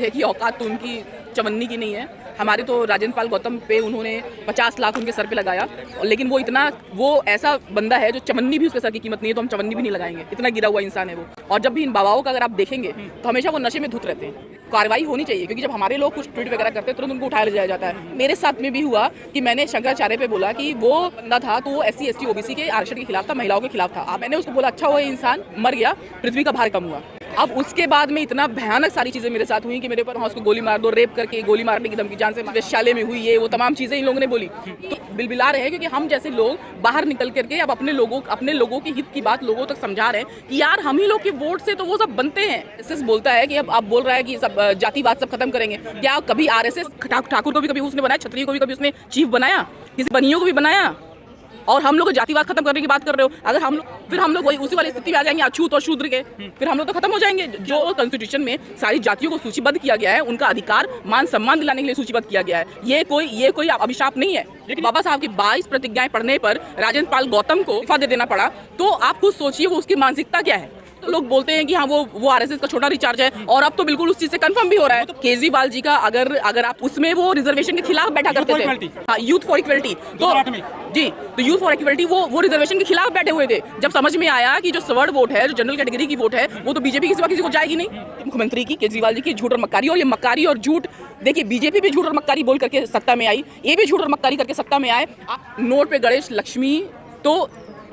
देखिए औकात तो उनकी चवन्नी की नहीं है। हमारे तो राजेंद्र पाल गौतम पे उन्होंने 50 लाख उनके सर पे लगाया, और लेकिन वो ऐसा बंदा है जो चवन्नी भी उसके सर की कीमत नहीं है, तो हम चवन्नी भी नहीं लगाएंगे। इतना गिरा हुआ इंसान है वो। और जब भी इन बाबाओं का अगर आप देखेंगे तो हमेशा वो नशे में धुत रहते हैं। कार्रवाई होनी चाहिए, क्योंकि जब हमारे लोग कुछ ट्वीट वगैरह करते हैं तुरंत उनको उठाया जाया जाता है। मेरे साथ में भी हुआ कि मैंने शंकराचार्य पे बोला कि वो बंदा था तो वो SC ST OBC के आरक्षण के खिलाफ था, महिलाओं के खिलाफ था। मैंने उसको बोला अच्छा हुआ इंसान मर गया, पृथ्वी का भार कम हुआ। अब उसके बाद में इतना भयानक सारी चीजें मेरे साथ हुई कि मेरे ऊपर उसको गोली मार दो, रेप करके गोली मारने की धमकी, जान से वेश्यालय में हुई, ये वो तमाम चीजें इन लोगों ने बोली। तो बिलबिला रहे हैं, क्योंकि हम जैसे लोग बाहर निकल करके अब अपने लोगों की हित की बात लोगों तक समझा रहे हैं कि यार हम ही लोग के वोट से तो वो सब बनते हैं। RSS बोलता है कि अब आप बोल रहा है कि सब जातिवाद सब खत्म करेंगे। क्या कभी RSS ठाकुर को भी कभी उसने बनाया, क्षत्रिय को भी कभी उसने चीफ बनाया, किसी बनियों को भी बनाया? और हम लोग जातिवाद खत्म करने की बात कर रहे हो। अगर हम लोग वही उसी वाली स्थिति में आ जाएंगे अछूत और शूद्र के, फिर हम लोग तो खत्म हो जाएंगे। जो कॉन्स्टिट्यूशन में सारी जातियों को सूचीबद्ध किया गया है, उनका अधिकार मान सम्मान दिलाने के लिए सूचीबद्ध किया गया है। ये कोई अभिशाप नहीं है। बाबा साहब की 22 प्रतिज्ञाएं पढ़ने पर राजेंद्र पाल गौतम को इस्तीफा दे देना पड़ा, तो आप खुद सोचिए वो उसकी मानसिकता क्या है। तो लोग बोलते हैं कि हाँ वो RSS का छोटा रिचार्ज है, और अब तो बिल्कुल उस चीज से कंफर्म भी हो रहा है। तो केजरीवाल जी का अगर आप उसमें वो रिजर्वेशन के खिलाफ बैठा करते थे, हाँ यूथ फॉर इक्वलिटी, तो यूथ फॉर इक्वलिटी वो रिजर्वेशन के खिलाफ बैठे हुए थे। जब समझ में आया कि जो सवर्ड वोट है, जो जनरल कैटेगरी की वोट है, वो तो बीजेपी के सिवा किसी को जाएगी नहीं। मुख्यमंत्री की, केजरीवाल जी की झूठ और मक्कारी, और ये मक्कारी और झूठ देखिए बीजेपी भी झूठ और मक्कारी बोल करके सत्ता में आई, ये भी झूठ और मक्कारी करके सत्ता में आए। नोट पे गणेश लक्ष्मी, तो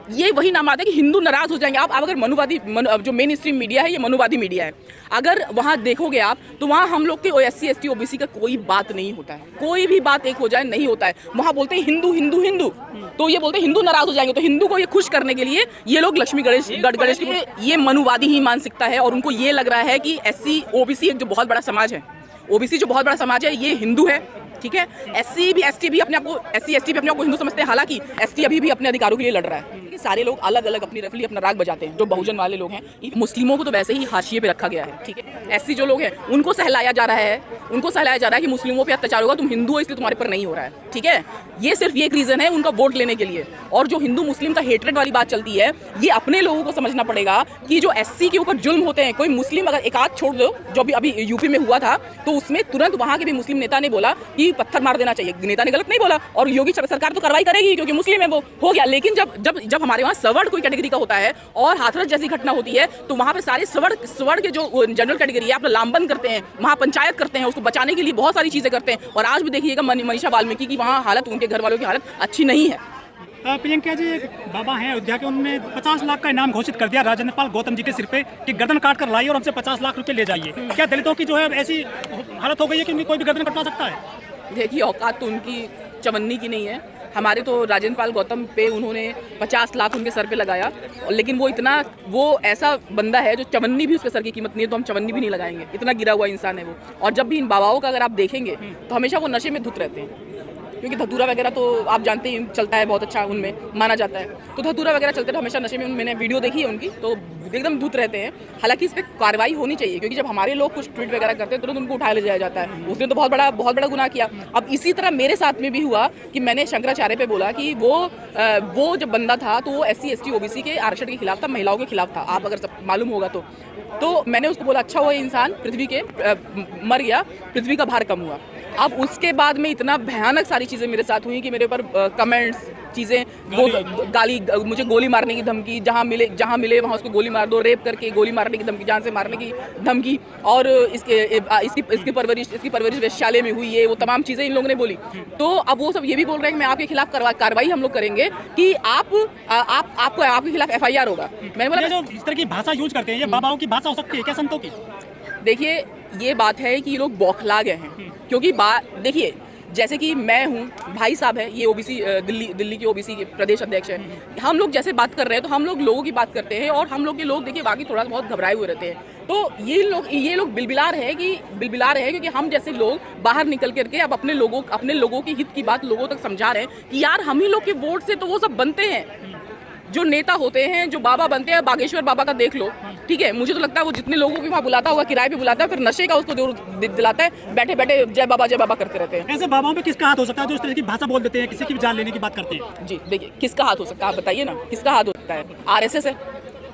ये वही नाम आता है कि हिंदू नाराज हो जाएंगे। आप अगर जो मेन स्ट्रीम मीडिया है, ये मनुवादी मीडिया है, अगर वहाँ देखोगे आप तो वहाँ हम लोग के SC ST OBC का कोई बात नहीं होता है। कोई भी बात एक हो जाए नहीं होता है। वहाँ बोलते हैं हिंदू हिंदू हिंदू, तो ये बोलते हैं हिंदू नाराज हो जाएंगे, तो हिंदू को ये खुश करने के लिए ये लोग लक्ष्मी गणेश की ये मनुवादी ही मानसिकता है। और उनको ये लग रहा है कि SC OBC एक जो बहुत बड़ा समाज है, OBC जो बहुत बड़ा समाज है, ये हिंदू है, ठीक है। SC ST भी अपने आप को हिंदू समझते हैं, हालांकि ST अभी भी अपने अधिकारों के लिए लड़ रहा है। सारे लोग अलग अलग अपनी रफली अपना राग बजाते हैं। जो बहुजन वाले लोग हैं, मुस्लिमों को तो वैसे ही हाशिए पे रखा गया है, ठीक है। SC जो लोग हैं उनको सहलाया जा रहा है कि मुस्लिमों पे अत्याचार होगा, तुम हिंदू हो इसलिए तुम्हारे पर नहीं हो रहा है, ठीक है। ये सिर्फ एक रीजन है उनका वोट लेने के लिए। और जो हिंदू मुस्लिम का हेट्रेड वाली बात चलती है, ये अपने लोगों को समझना पड़ेगा कि जो SC के ऊपर जुल्म होते हैं, कोई मुस्लिम अगर एक आध छोड़ दो, जो अभी यूपी में हुआ था, तो उसमें तुरंत वहां के भी मुस्लिम नेता ने बोला कि पत्थर मार देना चाहिए। नेता ने गलत नहीं बोला, और योगी सरकार तो कार्रवाई करेगी क्योंकि मुस्लिम है, वो हो गया। लेकिन जब हमारे वहाँ सवर्ड कोई कैटेगरी का होता है और हाथरस जैसी घटना होती है, तो वहाँ पे सारे सवर्ड के जो जनरल कैटेगरी है अपना लामबंद करते हैं, महापंचायत करते हैं, उसको बचाने के लिए बहुत सारी चीजें करते हैं। और आज भी देखिएगा मनीषा वाल्मीकि की वहाँ हालत, उनके घर वालों की हालत अच्छी नहीं है। प्रियंका जी, एक बाबा हैं अयोध्या के, उन्होंने 50 लाख का इनाम घोषित कर दिया राजेंद्र पाल गौतम जी के सिर पे कि गर्दन काट कर लाइए और हमसे 50 लाख रुपए ले जाइए। क्या दलितों की जो है ऐसी हालत हो गई है कि उनकी कोई भी गर्दन कटवा सकता है? देखिए औकात तो उनकी चवन्नी की नहीं है। हमारे तो राजेंद्र पाल गौतम पे उन्होंने 50 लाख उनके सर पे लगाया, और लेकिन वो ऐसा बंदा है जो चवन्नी भी उसके सर की कीमत नहीं है, तो हम चवन्नी भी नहीं लगाएंगे। इतना गिरा हुआ इंसान है वो। और जब भी इन बाबाओं का अगर आप देखेंगे तो हमेशा वो नशे में धुत रहते हैं, क्योंकि धतूरा वगैरह तो आप जानते ही चलता है, बहुत अच्छा उनमें माना जाता है। तो धतूरा वगैरह चलते तो हमेशा नशे में, मैंने वीडियो देखी है उनकी, तो एकदम धुत रहते हैं। हालांकि इस पर कार्रवाई होनी चाहिए, क्योंकि जब हमारे लोग कुछ ट्वीट वगैरह करते हैं तुरंत उनको उठाया ले जाया जाता है। उसने तो बहुत बड़ा गुनाह किया। अब इसी तरह मेरे साथ में भी हुआ कि मैंने शंकराचार्य पे बोला कि वो जब बंदा था तो वो SC ST OBC के आरक्षण के खिलाफ था, महिलाओं के खिलाफ था। आप अगर सब मालूम होगा तो मैंने उसको बोला अच्छा हुआ इंसान मर गया, पृथ्वी का भार कम हुआ। अब उसके बाद में इतना भयानक सारी चीज़ें मेरे साथ हुई कि मेरे ऊपर कमेंट्स, चीज़ें, मुझे गोली मारने की धमकी, जहाँ मिले वहाँ उसको गोली मार दो, रेप करके गोली मारने की धमकी, जान से मारने की धमकी, और इसकी परवरिश वेश्यालय में हुई, ये वो तमाम चीज़ें इन लोगों ने बोली। तो अब वो सब ये भी बोल रहे हैं कि मैं आपके खिलाफ कार्रवाई हम लोग करेंगे, कि आपके खिलाफ FIR होगा। मैंने बोला जो इस तरह की भाषा यूज करते हैं, ये बाबाओं की भाषा हो सकती है क्या संतों की? देखिए ये बात है कि ये लोग बौखला गए हैं, क्योंकि देखिए जैसे कि मैं हूँ, भाई साहब है, ये OBC दिल्ली के OBC के प्रदेश अध्यक्ष है। हम लोग जैसे बात कर रहे हैं तो हम लोगों की बात करते हैं, और हम लोग के लोग देखिए बाकी थोड़ा बहुत घबराए हुए रहते हैं। तो ये लोग बिलबिला रहे हैं क्योंकि हम जैसे लोग बाहर निकल करके अब अपने लोगों की हित की बात लोगों तक समझा रहे हैं कि यार हम ही लोग के वोट से तो वो सब बनते हैं। जो नेता होते हैं, जो बाबा बनते हैं, बागेश्वर बाबा का देख लो, ठीक है। मुझे तो लगता है वो जितने लोगों को वहाँ बुलाता होगा, किराए पे बुलाता है, फिर नशे का उसको दिलाता है, बैठे बैठे जय बाबा करते रहते हैं। ऐसे बाबाओं पे किसका हाथ हो सकता है जो इस तरह की भाषा बोल देते हैं, किसी की भी जान लेने की बात करते हैं? जी देखिए किसका हाथ हो सकता है, आप बताइए ना, किसका हाथ हो सकता है? RSS है।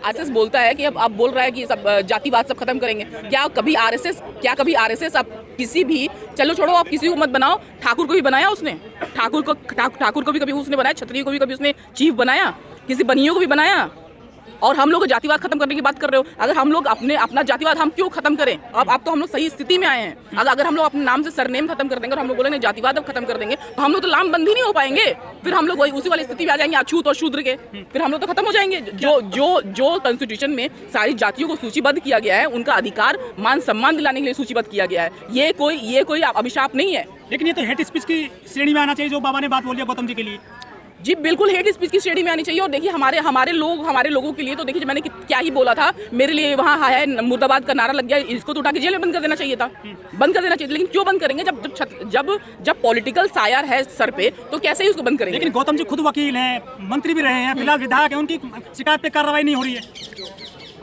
आरएसएस बोलता है कि अब बोल रहा है कि सब जातिवाद सब खत्म करेंगे। क्या कभी आरएसएस अब किसी भी, चलो छोड़ो, आप किसी को मत बनाओ, ठाकुर को भी बनाया उसने, ठाकुर को भी कभी उसने बनाया, क्षत्रिय को भी कभी उसने चीफ बनाया, किसी बनियों को भी बनाया। और हम लोग जातिवाद खत्म करने की बात कर रहे हो। अगर हम लोग अपना जातिवाद हम क्यों खत्म करें? अब तो हम लोग सही स्थिति में आए हैं। अगर हम लोग अपने नाम से सरनेम खत्म कर देंगे और हम लोग बोलेंगे जातिवाद अब खत्म कर देंगे, तो हम लोग तो लामबंद ही नहीं हो पाएंगे। फिर हम लोग वही उसी वाली स्थिति में आ जाएंगे, अछूत और शूद्र के। फिर हम लोग तो खत्म हो जाएंगे। जो कॉन्स्टिट्यूशन में सारी जातियों को सूचीबद्ध किया गया है, उनका अधिकार मान सम्मान दिलाने के लिए सूचीबद्ध किया गया है। ये कोई अभिशाप नहीं है। लेकिन ये तो हेट स्पीच की श्रेणी में आना चाहिए, जो बाबा ने बात बोली है गौतम जी के लिए। जी बिल्कुल, हेट स्पीच की श्रेणी में आनी चाहिए। और देखिए हमारे लोगों के लिए तो देखिए, मैंने क्या ही बोला था, मेरे लिए वहाँ है मुर्दाबाद का नारा लग गया, इसको तो उठा के जेल में बंद कर देना चाहिए था, बंद कर देना चाहिए। लेकिन क्यों बंद करेंगे? जब पॉलिटिकल सायर है सर पे, तो कैसे ही उसको बंद करेंगे? लेकिन गौतम जी खुद वकील हैं, मंत्री भी रहे हैं, फिलहाल विधायक हैं, उनकी शिकायत पे कार्रवाई नहीं हो रही है।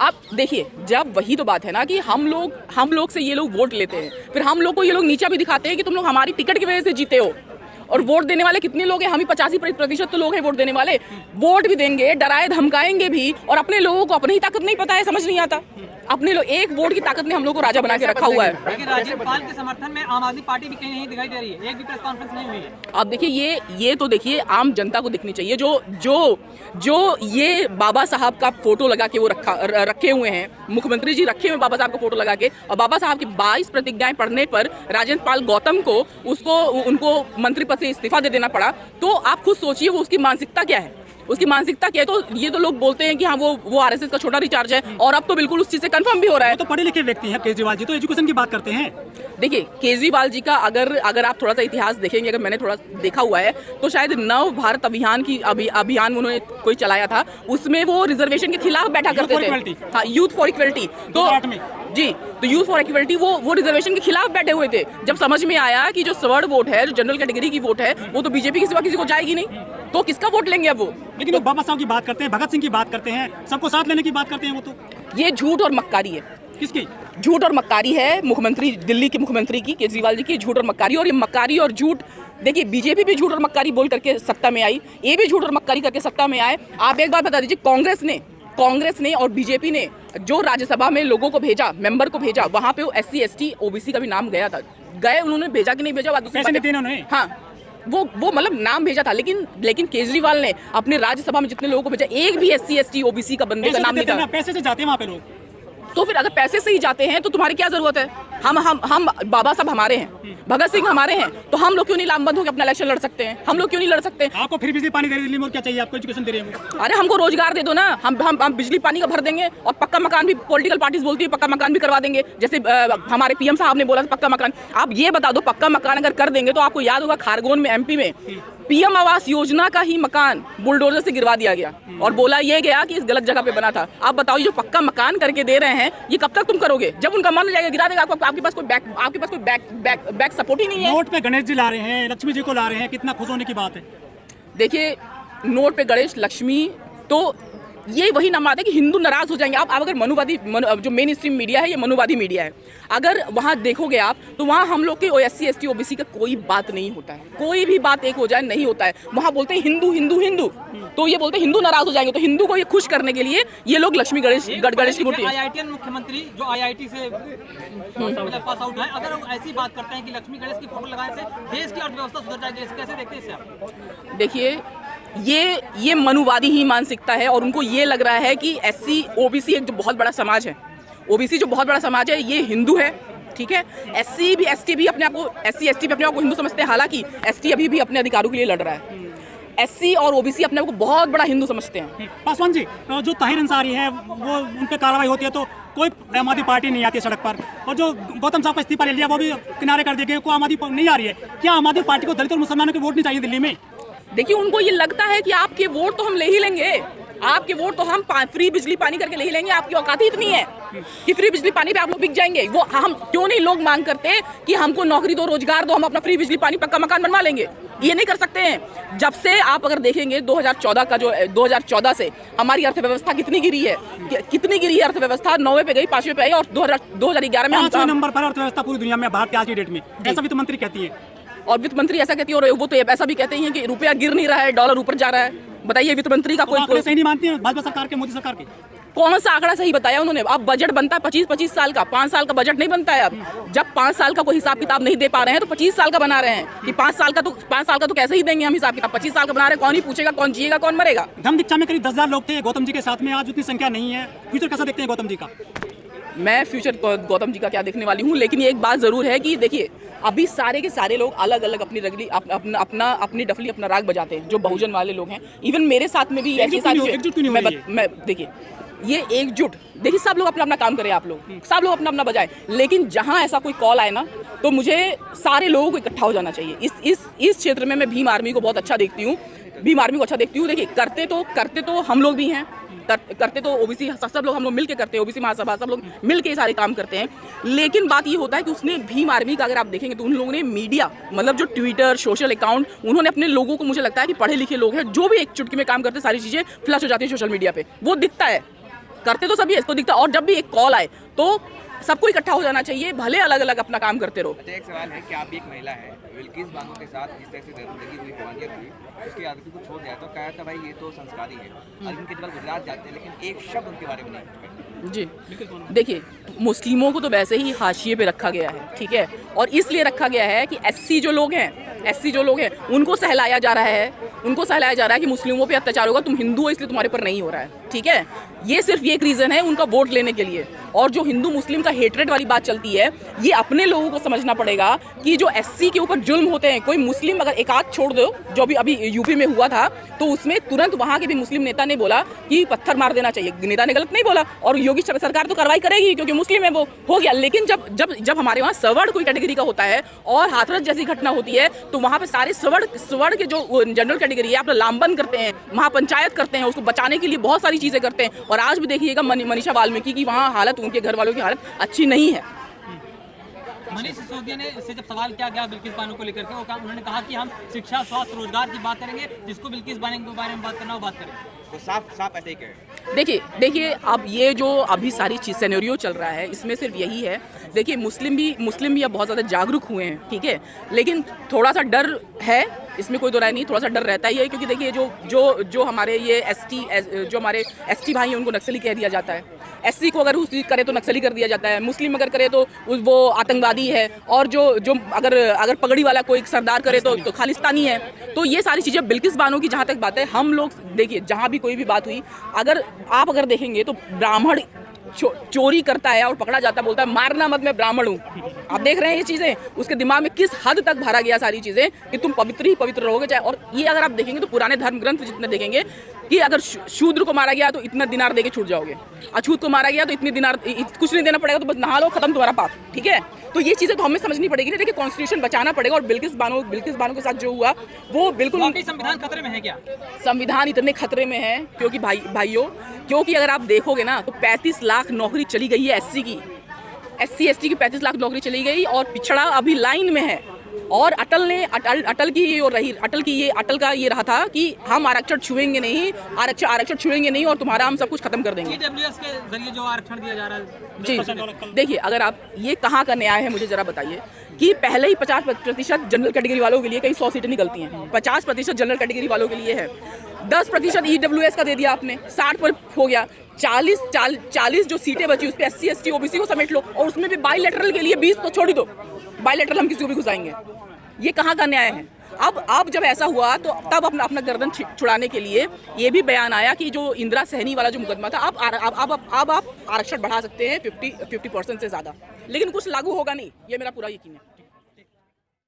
आप देखिए, जब वही तो बात है ना कि हम लोग से ये लोग वोट लेते हैं, फिर हम लोग को ये लोग नीचा भी दिखाते हैं कि तुम लोग हमारी टिकट की वजह से जीते हो। और वोट देने वाले कितने लोग हैं? हम ही 85% तो लोग हैं वोट देने वाले। वोट भी देंगे, डराए धमकाएंगे भी, और अपने लोगों को अपनी ही ताकत नहीं पता है, समझ नहीं आता। अपने लोग एक वोट की ताकत ने हम लोग को राजा बना के रखा हुआ है। लेकिन राज्यपाल के समर्थन में आम आदमी पार्टी भी कहीं नहीं दिखाई दे रही है, एक भी प्रेस कॉन्फ्रेंस नहीं हुई है। अब देखिए, ये तो देखिए आम जनता को दिखनी चाहिए, जो ये बाबा साहब का फोटो लगा के वो रखे हुए हैं, मुख्यमंत्री जी रखे हुए बाबा साहब का फोटो लगा के, और बाबा साहब की 22 प्रतिज्ञाएं पढ़ने पर राजेंद्र पाल गौतम को उनको मंत्री पद से इस्तीफा दे देना पड़ा। तो आप खुद सोचिए वो उसकी मानसिकता क्या है, उसकी मानसिकता क्या है। तो ये तो लोग बोलते हैं कि हाँ वो आरएसएस का छोटा रिचार्ज है, और अब तो बिल्कुल उस चीज से कंफर्म भी हो रहा है। तो पढ़े लिखे व्यक्ति हैं केजरीवाल जी, तो एजुकेशन की बात करते हैं। देखिए, केजरीवाल जी का अगर आप थोड़ा सा इतिहास देखेंगे, अगर मैंने थोड़ा देखा हुआ है, तो शायद नव भारत अभियान की अभियान उन्होंने कोई चलाया था, उसमें वो रिजर्वेशन के खिलाफ बैठा करते थे। हाँ, यूथ फॉर इक्वलिटी। तो यूथ फॉर इक्वलिटी वो रिजर्वेशन के खिलाफ बैठे हुए थे। जब समझ में आया कि जो सवर्ड वोट है, जो जनरल कैटेगरी की वोट है, वो तो बीजेपी के सिवा किसी को जाएगी नहीं, तो किसका वोट लेंगे अब वो? लेकिन वो बाबा साहब की बात करते हैं, भगत सिंह की बात करते हैं, सबको साथ लेने की बात करते हैं। वो तो ये झूठ और मक्कारी है। किसकी झूठ और मक्कारी है? मुख्यमंत्री, दिल्ली के मुख्यमंत्री की, केजरीवाल जी की झूठ और मक्कारी। और ये मक्कारी और झूठ, देखिए बीजेपी भी झूठ और मक्कारी बोल करके सत्ता में आई, ये भी झूठ और मक्कारी करके सत्ता में आए। आप एक बात बता दीजिए, कांग्रेस ने और बीजेपी ने जो राज्यसभा में लोगों को भेजा, मेंबर को भेजा, वहां पे SC ST OBC का भी नाम गया था। उन्होंने भेजा कि नहीं भेजा, बात दूसरी बात है। हाँ, वो मतलब नाम भेजा था, लेकिन केजरीवाल ने अपने राज्यसभा में जितने लोगों को भेजा, एक भी SC ST OBC का बंदे का नाम नहीं था। पैसे से जाते हैं वहाँ पे लोग। तो फिर अगर पैसे से ही जाते हैं तो तुम्हारी क्या जरूरत है? हम बाबा साहब हमारे हैं, भगत सिंह हमारे हैं, तो हम लोग क्यों नहीं लामबंद होकर अपना इलेक्शन लड़ सकते हैं? हम लोग क्यों नहीं लड़ सकते? आपको फ्री बिजली पानी दे रही है, क्या चाहिए आपको? एजुकेशन दे रही है। अरे हमको रोजगार दे दो ना, हम बिजली पानी का भर देंगे, और पक्का मकान भी पॉलिटिकल पार्टीज बोलती है पक्का मकान भी करवा देंगे। जैसे हमारे PM साहब ने बोला था पक्का मकान। आप ये बता दो, पक्का मकान अगर कर देंगे तो आपको याद होगा खारगोन में MP में PM आवास योजना का ही मकान बुलडोजर से गिरवा दिया गया, और बोला ये गया कि इस गलत जगह पे बना था। आप बताओ, ये जो पक्का मकान करके दे रहे हैं, ये कब तक तुम करोगे? जब उनका मन जाएगा गिरा देगा। आपके पास कोई बैक सपोर्ट ही नहीं है। नोट पे गणेश जी ला रहे हैं, लक्ष्मी जी को ला रहे हैं, कितना खुश होने की बात है। देखिए, नोट पे गणेश लक्ष्मी, तो ये वही नाम आता है कि हिंदू नाराज हो जाएंगे। आप अगर जो मेन स्ट्रीम मीडिया है, ये मनुवादी मीडिया है, अगर वहाँ देखोगे आप, तो वहाँ हम लोग के SC ST OBC का कोई बात नहीं होता है। कोई भी बात एक हो जाए नहीं होता है। वहाँ बोलते हैं हिंदू हिंदू हिंदू, तो ये बोलते हैं हिंदू नाराज हो जाएंगे। तो हिंदू को ये खुश करने के लिए ये लोग लक्ष्मी गणेश की मूर्ति। IITian मुख्यमंत्री जो IIT से पास आउट है, अगर वो ऐसी बात करते हैं कि लक्ष्मी गणेश की फोटो लगाने से देश की अर्थव्यवस्था सुधर जाएगी, कैसे देखते हैं इसे आप? देखिए, ये मनुवादी ही मानसिकता है, और उनको ये लग रहा है कि SC OBC एक जो बहुत बड़ा समाज है, OBC जो बहुत बड़ा समाज है, ये हिंदू है, ठीक है। SC भी ST भी अपने आप को, SC ST भी अपने आप को हिंदू समझते हैं, हालांकि ST अभी भी अपने अधिकारों के लिए लड़ रहा है। SC और OBC अपने आप को बहुत बड़ा हिंदू समझते हैं। पासवान जी, जो ताहिर अंसारी है, वो उन पे कार्रवाई होती है तो कोई आम आदमी पार्टी नहीं आती है सड़क पर, और जो गौतम साहब का इस्तीफा ले लिया वो भी किनारे कर दिया गया, कोई आम आदमी नहीं आ रही है। क्या आम आदमी पार्टी को दलित और मुसलमानों के वोट नहीं चाहिए दिल्ली में? देखिए, उनको ये लगता है कि आपके वोट तो हम ले ही लेंगे, आपके वोट तो हम फ्री बिजली पानी करके ले ही लेंगे। आपकी औकात ही इतनी है कि फ्री बिजली पानी पे आप लोग बिक जाएंगे। वो हम क्यों नहीं लोग मांग करते कि हमको नौकरी दो, रोजगार दो, हम अपना फ्री बिजली पानी पक्का मकान बनवा लेंगे? ये नहीं कर सकते हैं। जब से आप अगर देखेंगे 2014 से हमारी अर्थव्यवस्था कितनी गिरी है, अर्थव्यवस्था 9वें पे गई, 5वें पे आई, और 2011 में 5वें नंबर पर अर्थव्यवस्था पूरी दुनिया में भारत की आज की डेट में, ऐसा वित्त मंत्री कहती है। और वित्त मंत्री ऐसा कहती है, और वो तो ऐसा भी कहते हैं कि रुपया गिर नहीं रहा है, डॉलर ऊपर जा रहा है। बताइए, वित्त मंत्री का कोई सही नहीं मानती है भाजपा सरकार के, मोदी सरकार के? कौन सा आंकड़ा सही बताया उन्होंने? अब बजट बनता है 25-25 साल का, 5 साल का बजट नहीं बनता है। अब जब 5 साल का कोई हिसाब किताब नहीं दे पा रहे हैं तो 25 साल का बना रहे हैं कि 5 साल का तो कैसे ही देंगे हम हिसाब किताब। 25 साल का बना रहे हैं, कौन ही पूछेगा, कौन जिएगा, कौन मरेगा। धम्म दीक्षा में करीब 10,000 लोग थे गौतम जी के साथ में, आज उतनी संख्या नहीं है। फ्यूचर कैसा देखते हैं गौतम जी का? मैं फ्यूचर गौतम जी का क्या देखने वाली हूँ, लेकिन एक बात जरूर है कि देखिए अभी सारे के सारे लोग अलग अलग अपनी रगली अपनी डफली अपना राग बजाते हैं, जो बहुजन वाले लोग हैं। इवन मेरे साथ में भी ऐसे सारे मैं देखिए ये एकजुट, देखिए सब लोग अपना अपना काम करें, आप लोग सब लोग अपना अपना बजाएं, लेकिन जहां ऐसा कोई कॉल आए ना तो मुझे सारे लोगों को इकट्ठा हो जाना चाहिए। इस क्षेत्र में मैं भीम आर्मी को बहुत अच्छा देखती हूँ, भीम आर्मी को अच्छा देखती हूँ। देखिए करते तो हम लोग भी हैं, करते तो ओबीसी सब लोग हम लोग मिलके करते हैं, ओबीसी महासभा सब लोग मिलके सारे काम करते हैं। लेकिन बात ये होता है कि उसने भीम आर्मी का अगर आप देखेंगे तो उन लोगों ने मीडिया मतलब जो ट्विटर सोशल अकाउंट, उन्होंने अपने लोगों को, मुझे लगता है कि पढ़े लिखे लोग हैं जो भी एक चुटकी में काम करते हैं, सारी चीजें फ्लश हो जाती है सोशल मीडिया पे, वो दिखता है। करते तो सभी इसको दिखता है, और जब भी एक कॉल आए तो सबको इकट्ठा हो जाना चाहिए, भले अलग अलग अपना काम करते रहो। अच्छा, एक सवाल है कि आप भी एक महिला है, बिल्किस बानो के साथ जिस तरह से दरिंदगी हुई, हैवानियत हुई, उसकी आदमी को छोड़ दिया तो कहा था भाई ये तो संस्कारी है, अरविंद केजरीवाल गुजरात जाते हैं लेकिन एक शब्द उनके बारे में नहीं कहते। जी देखिए, मुस्लिमों को तो वैसे ही हाशिए पे रखा गया है, ठीक है, और इसलिए रखा गया है कि एससी जो लोग हैं उनको सहलाया जा रहा है कि मुस्लिमों पे अत्याचार होगा, तुम हिंदू हो इसलिए तुम्हारे पर नहीं हो रहा है, ठीक है। ये सिर्फ ये एक रीजन है उनका वोट लेने के लिए। और जो हिंदू मुस्लिम का हेट्रेड वाली बात चलती है, ये अपने लोगों को समझना पड़ेगा कि जो एससी के ऊपर जुल्म होते हैं, कोई मुस्लिम अगर एक आध छोड़ दो, जो अभी यूपी में हुआ था, तो उसमें तुरंत वहां के भी मुस्लिम नेता ने बोला कि पत्थर मार देना चाहिए। नेता ने गलत नहीं बोला, और योगी सरकार तो कार्रवाई करेगी क्योंकि मुस्लिम है, वो हो गया। लेकिन जब हमारे वहाँ सवर्ण कोई कैटेगरी का होता है और हाथरस जैसी घटना होती है, तो वहाँ पे सारे सवर्ण के जो जनरल कैटेगरी है अपना लामबंद करते हैं, महापंचायत करते हैं, उसको बचाने के लिए बहुत सारी चीजें करते हैं। और आज भी देखिएगा मनीषा वाल्मीकि की वहाँ हालत, उनके घर वालों की हालत अच्छी नहीं है। मनीष सिसोदिया ने इससे जब सवाल किया गया बिल्किस बानो को लेकर के, उन्होंने कहा कि हम शिक्षा, स्वास्थ्य, रोजगार की बात करेंगे, जिसको बिल्किस बानो के बारे में बात करना वो बात करें। तो साफ ऐसे ही कहे। देखिए अब ये जो अभी सारी चीज सिनेरियो चल रहा है, इसमें सिर्फ यही है। देखिए मुस्लिम भी अब बहुत ज़्यादा जागरूक हुए हैं, ठीक है, लेकिन थोड़ा सा डर है, इसमें कोई दो राय नहीं, थोड़ा सा डर रहता ही है, क्योंकि देखिए जो हमारे ये हमारे एसटी भाई हैं उनको नक्सली कह दिया जाता है। एससी को अगर उस करे तो नक्सली कर दिया जाता है, मुस्लिम अगर करे तो वो आतंकवादी है, और जो अगर पगड़ी वाला कोई सरदार करे तो खालिस्तानी है। तो ये सारी चीज़ें बिल्किस बानो की जहाँ तक बात है, हम लोग देखिए जहाँ भी कोई भी बात हुई, अगर देखेंगे तो ब्राह्मण चोरी करता है और पकड़ा जाता है, बोलता है मारना मत, मैं ब्राह्मण हूँ। आप देख रहे हैं ये चीजें, उसके दिमाग में किस हद तक भरा गया सारी चीजें कि तुम पवित्र ही पवित्र रहोगे चाहे। और ये अगर आप देखेंगे तो पुराने धर्म ग्रंथ जितने देखेंगे कि अगर शूद्र को मारा गया तो इतना दिनार देके छूट जाओगे, अछूत को मारा गया तो इतनी दिनार, कुछ नहीं देना पड़ेगा, तो बस नहा लो, खत्म तुम्हारा पाप, ठीक है। तो ये चीजें तो हमें समझनी पड़ेगी। देखिए कॉन्स्टिट्यूशन बचाना पड़ेगा, और बिल्किस बानो के साथ जो हुआ वो बिल्कुल, संविधान खतरे में है क्या? संविधान इतने खतरे में है क्योंकि भाइयों, क्योंकि अगर आप देखोगे ना तो 35 लाख नौकरी चली गई है एससी एसटी की 35 लाख नौकरी चली गई, और पिछड़ा अभी लाइन में है। और अटल का ये रहा था कि हम आरक्षण छुएंगे नहीं, आरक्षण छुएंगे नहीं, और तुम्हारा हम सब कुछ खत्म कर देंगे। ईडब्ल्यूएस के जरिए जो आरक्षण दिया जा रहा है, जी देखिए, अगर आप ये कहाँ का न्याय है मुझे जरा बताइए कि पहले ही 50% जनरल कैटेगरी वालों के लिए कहीं 100 सीटें निकलती हैं, 50% जनरल कैटेगरी वालों के लिए है, 10% ईडब्ल्यूएस का दे दिया आपने, 60 पर हो गया, 40 जो सीटें बची उस पर एससी एसटी ओबीसी को समेट लो, और उसमें भी बाईलेटरल के लिए 20 तो छोड़ ही दो, बाईलेटरल हम किसी को भी घुसाएंगे। ये कहाँ का न्याय है? अब जब ऐसा हुआ तो तब अपना गर्दन छुड़ाने के लिए ये भी बयान आया कि जो इंदिरा सहनी वाला जो मुकदमा था, अब आप आरक्षण बढ़ा सकते हैं 50% से ज़्यादा, लेकिन कुछ लागू होगा नहीं, ये मेरा पूरा यकीन है।